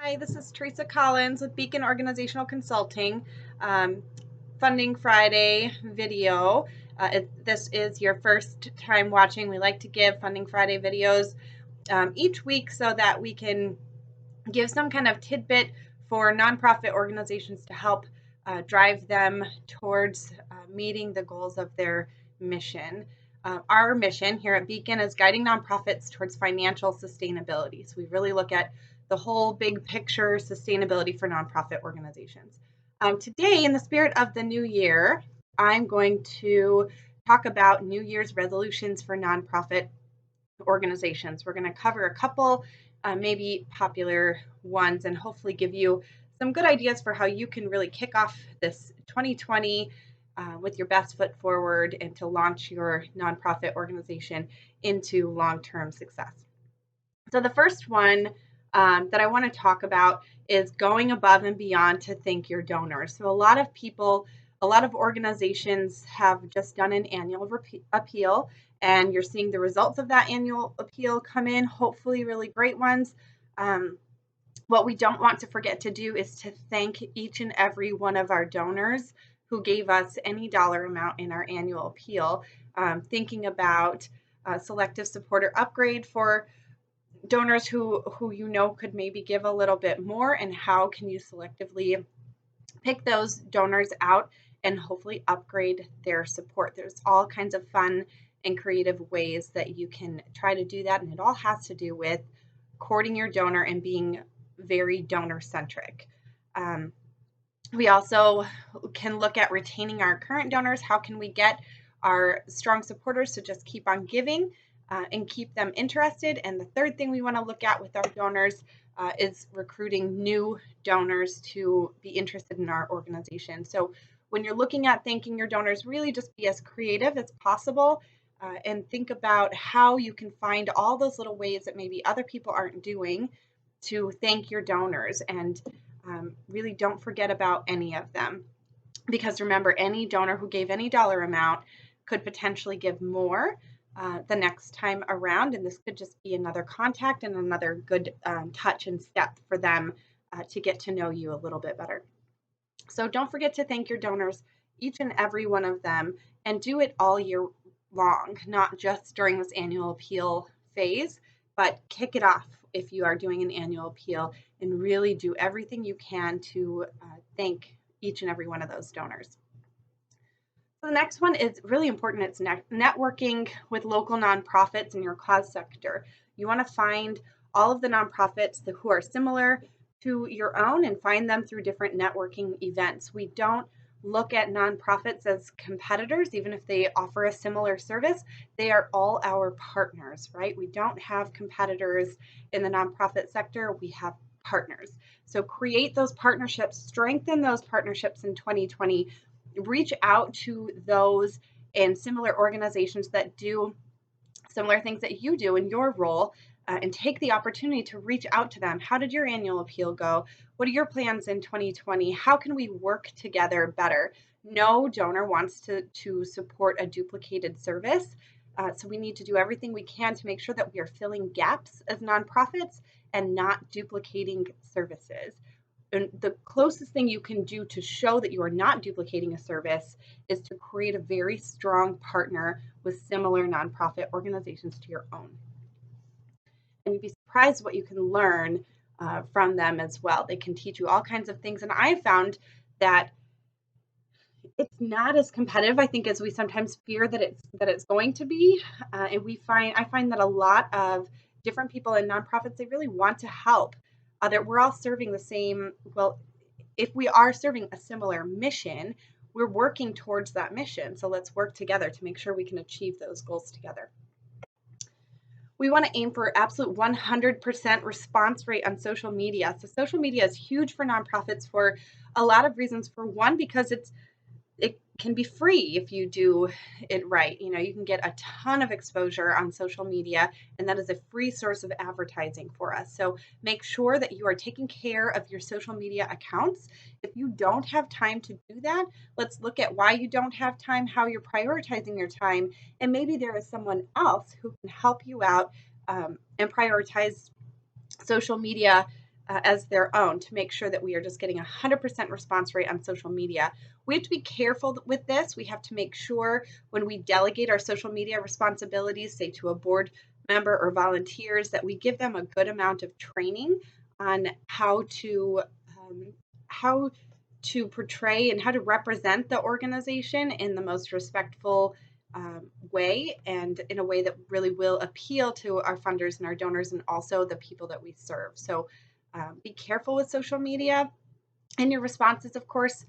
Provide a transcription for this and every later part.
Hi, this is Teresa Collins with Beacon Organizational Consulting. Um, Funding Friday video. If this is your first time watching, we like to give Funding Friday videos each week so that we can give some kind of tidbit for nonprofit organizations to help drive them towards meeting the goals of their mission. Our mission here at Beacon is guiding nonprofits towards financial sustainability. So we really look at the whole big picture sustainability for nonprofit organizations. Today, in the spirit of the new year, I'm going to talk about New Year's resolutions for nonprofit organizations. We're going to cover a couple maybe popular ones and hopefully give you some good ideas for how you can really kick off this 2020 with your best foot forward and to launch your nonprofit organization into long-term success. So the first one that I want to talk about is going above and beyond to thank your donors. So a lot of organizations have just done an annual appeal, and you're seeing the results of that annual appeal come in, hopefully really great ones. What we don't want to forget to do is to thank each and every one of our donors who gave us any dollar amount in our annual appeal. Thinking about selective supporter upgrade for donors who could maybe give a little bit more, and how can you selectively pick those donors out and hopefully upgrade their support. There's all kinds of fun and creative ways that you can try to do that, and it all has to do with courting your donor and being very donor centric. We also can look at retaining our current donors. How can we get our strong supporters to just keep on giving and keep them interested? And the third thing we want to look at with our donors is recruiting new donors to be interested in our organization. So when you're looking at thanking your donors, really just be as creative as possible and think about how you can find all those little ways that maybe other people aren't doing to thank your donors, and really don't forget about any of them. Because remember, any donor who gave any dollar amount could potentially give more the next time around, and this could just be another contact and another good touch and step for them to get to know you a little bit better. So don't forget to thank your donors, each and every one of them, and do it all year long, not just during this annual appeal phase, but kick it off if you are doing an annual appeal, and really do everything you can to thank each and every one of those donors. So the next one is really important. It's networking with local nonprofits in your cause sector. You want to find all of the nonprofits who are similar to your own and find them through different networking events. We don't look at nonprofits as competitors, even if they offer a similar service. They are all our partners, right? We don't have competitors in the nonprofit sector. We have partners. So create those partnerships, strengthen those partnerships in 2020. Reach out to those and similar organizations that do similar things that you do in your role, and take the opportunity to reach out to them. How did your annual appeal go? What are your plans in 2020? How can we work together better? No donor wants to support a duplicated service. So we need to do everything we can to make sure that we are filling gaps as nonprofits and not duplicating services. And the closest thing you can do to show that you are not duplicating a service is to create a very strong partner with similar nonprofit organizations to your own. And you'd be surprised what you can learn from them as well. They can teach you all kinds of things. And I found that it's not as competitive, I think, as we sometimes fear that it's going to be. And I find that a lot of different people in nonprofits, they really want to help. That we're all serving the same, well, if we are serving a similar mission, we're working towards that mission. So let's work together to make sure we can achieve those goals together. We want to aim for absolute 100% response rate on social media. So social media is huge for nonprofits for a lot of reasons. For one, because it can be free if you do it right. You can get a ton of exposure on social media, and that is a free source of advertising for us. So make sure that you are taking care of your social media accounts. If you don't have time to do that, let's look at why you don't have time, how you're prioritizing your time, and maybe there is someone else who can help you out and prioritize social media as their own to make sure that we are just getting 100% response rate on social media. We have to be careful with this. We have to make sure when we delegate our social media responsibilities, say to a board member or volunteers, that we give them a good amount of training on how to portray and how to represent the organization in the most respectful way, and in a way that really will appeal to our funders and our donors and also the people that we serve. So be careful with social media and your responses, of course.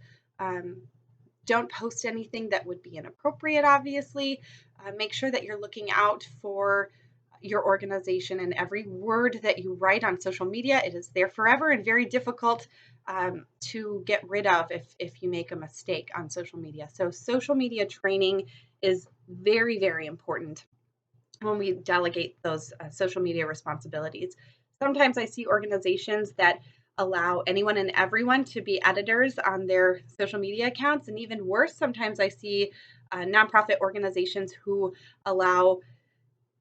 Don't post anything that would be inappropriate, obviously. Make sure that you're looking out for your organization and every word that you write on social media. It is there forever and very difficult to get rid of if you make a mistake on social media. So social media training is very, very important when we delegate those social media responsibilities. Sometimes I see organizations that allow anyone and everyone to be editors on their social media accounts. And even worse, sometimes I see nonprofit organizations who allow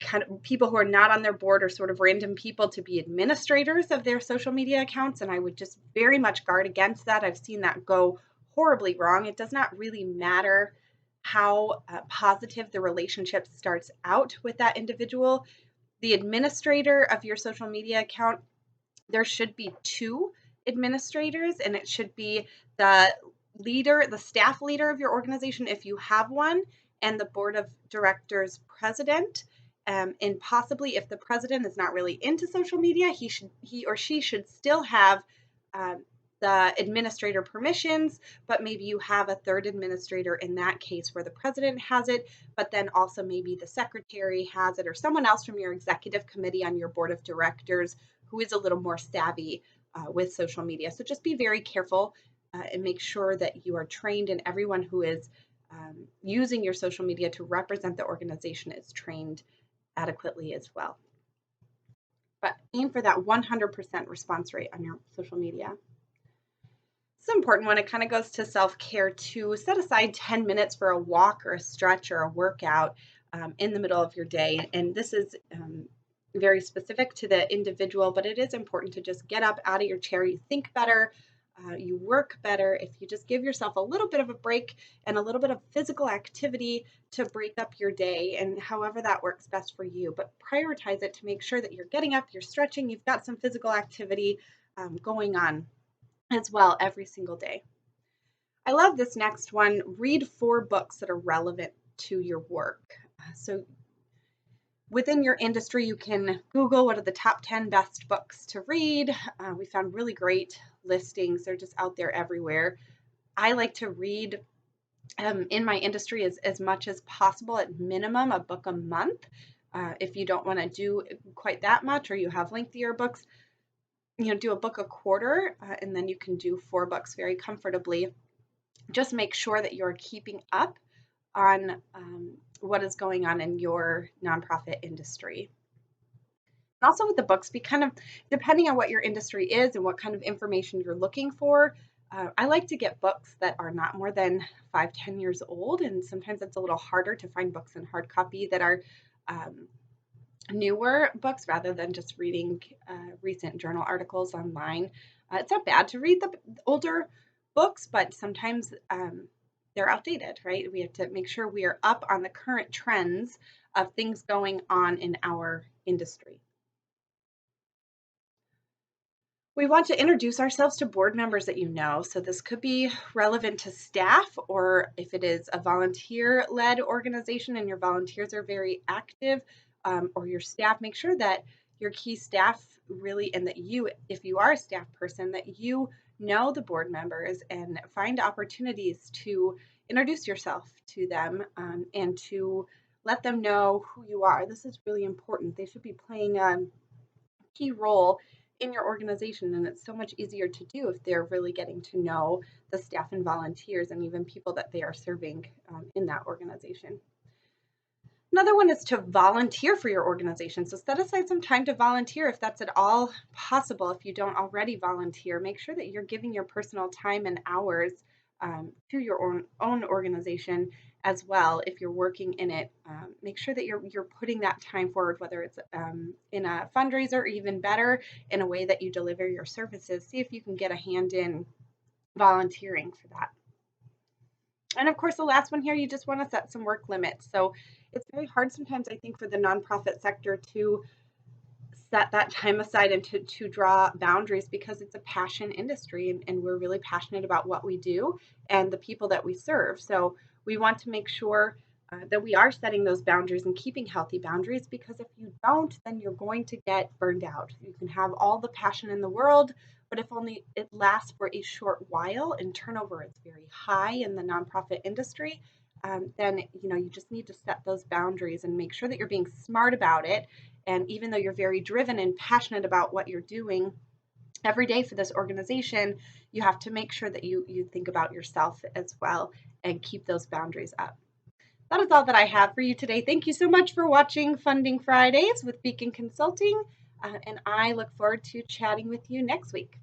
kind of people who are not on their board or sort of random people to be administrators of their social media accounts. And I would just very much guard against that. I've seen that go horribly wrong. It does not really matter how positive the relationship starts out with that individual. The administrator of your social media account, there should be two administrators, and it should be the leader, the staff leader of your organization, if you have one, and the board of directors president. And possibly, if the president is not really into social media, he or she should still have the administrator permissions, but maybe you have a third administrator in that case where the president has it, but then also maybe the secretary has it, or someone else from your executive committee on your board of directors who is a little more savvy with social media. So just be very careful and make sure that you are trained, and everyone who is using your social media to represent the organization is trained adequately as well. But aim for that 100% response rate on your social media. It's an important one. It kind of goes to self-care too. Set aside 10 minutes for a walk or a stretch or a workout in the middle of your day. And this is very specific to the individual, but it is important to just get up out of your chair. You think better, you work better if you just give yourself a little bit of a break and a little bit of physical activity to break up your day, and however that works best for you. But prioritize it to make sure that you're getting up, you're stretching, you've got some physical activity going on as well every single day. I love this next one. Read 4 books that are relevant to your work. So within your industry, you can Google what are the top 10 best books to read. We found really great listings. They're just out there everywhere. I like to read in my industry as much as possible, at minimum a book a month. If you don't want to do quite that much, or you have lengthier books, do a book a quarter, and then you can do 4 books very comfortably. Just make sure that you're keeping up on what is going on in your nonprofit industry. And also with the books, be kind of, depending on what your industry is and what kind of information you're looking for, I like to get books that are not more than 5-10 years old, and sometimes it's a little harder to find books in hard copy that are newer books rather than just reading recent journal articles online. It's not bad to read the older books, but sometimes they're outdated, right? We have to make sure we are up on the current trends of things going on in our industry. We want to introduce ourselves to board members that you know. So this could be relevant to staff, or if it is a volunteer-led organization and your volunteers are very active, or your staff, make sure that your key staff really, and that you, if you are a staff person, that you know the board members and find opportunities to introduce yourself to them and to let them know who you are. This is really important. They should be playing a key role in your organization, and it's so much easier to do if they're really getting to know the staff and volunteers and even people that they are serving in that organization. Another one is to volunteer for your organization. So set aside some time to volunteer if that's at all possible. If you don't already volunteer, make sure that you're giving your personal time and hours to your own organization as well. If you're working in it, make sure that you're putting that time forward, whether it's in a fundraiser or even better, in a way that you deliver your services. See if you can get a hand in volunteering for that. And of course, the last one here, you just want to set some work limits. So it's very hard sometimes, I think, for the nonprofit sector to set that time aside and to draw boundaries, because it's a passion industry, and we're really passionate about what we do and the people that we serve. So we want to make sure that we are setting those boundaries and keeping healthy boundaries, because if you don't, then you're going to get burned out. You can have all the passion in the world, but if only it lasts for a short while and turnover is very high in the nonprofit industry, then you just need to set those boundaries and make sure that you're being smart about it. And even though you're very driven and passionate about what you're doing every day for this organization, you have to make sure that you think about yourself as well and keep those boundaries up. That is all that I have for you today. Thank you so much for watching Funding Fridays with Beacon Consulting, and I look forward to chatting with you next week.